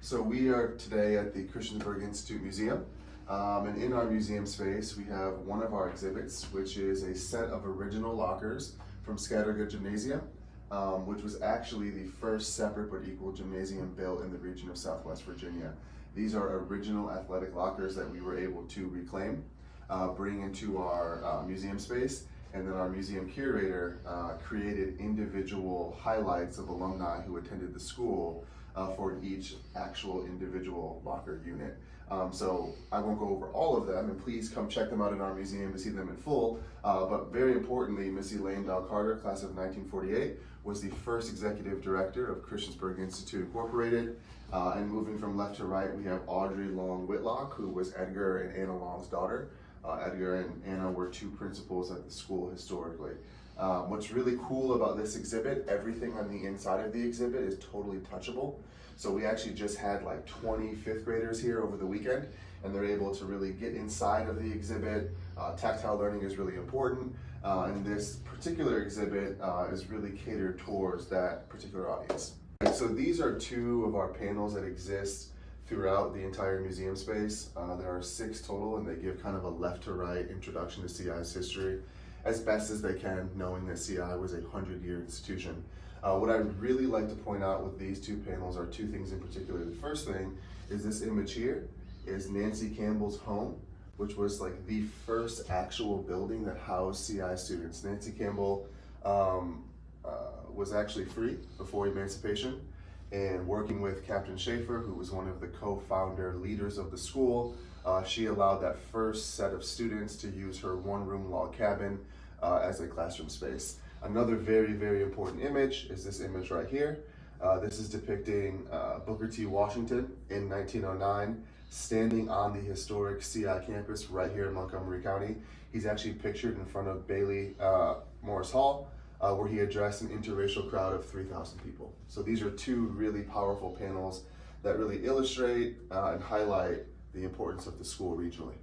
So we are today at the Christiansburg Institute Museum, and in our museum space we have one of our exhibits, which is a set of original lockers from Scattergood Gymnasium, which was actually the first separate but equal gymnasium built in the region of Southwest Virginia. These are original athletic lockers that we were able to reclaim, bring into our museum space, and then our museum curator created individual highlights of alumni who attended the school for each actual individual locker unit. So I won't go over all of them, and please come check them out in our museum to see them in full. But very importantly, Miss Elaine Bell Carter, class of 1948, was the first executive director of Christiansburg Institute Incorporated. And moving from left to right, we have Audrey Long Whitlock, who was Edgar and Anna Long's daughter. Edgar and Anna were two principals at the school historically. What's really cool about this exhibit, everything on the inside of the exhibit is totally touchable. So we actually just had like 20 fifth graders here over the weekend, and they're able to really get inside of the exhibit. Tactile learning is really important, and this particular exhibit is really catered towards that particular audience. So these are two of our panels that exist throughout the entire museum space. There are 6 total, and they give kind of a left to right introduction to CI's history as best as they can, knowing that CI was a 100-year institution. What I'd really like to point out with these 2 panels are 2 things in particular. The first thing is this image here is Nancy Campbell's home, which was like the first actual building that housed CI students. Nancy Campbell was actually free before emancipation, and working with Captain Schaefer, who was one of the co-founder leaders of the school, she allowed that first set of students to use her one-room log cabin as a classroom space. Another very, very important image is this image right here. This is depicting Booker T. Washington in 1909, standing on the historic CI campus right here in Montgomery County. He's actually pictured in front of Bailey Morris Hall, where he addressed an interracial crowd of 3,000 people. So these are 2 really powerful panels that really illustrate and highlight the importance of the school regionally.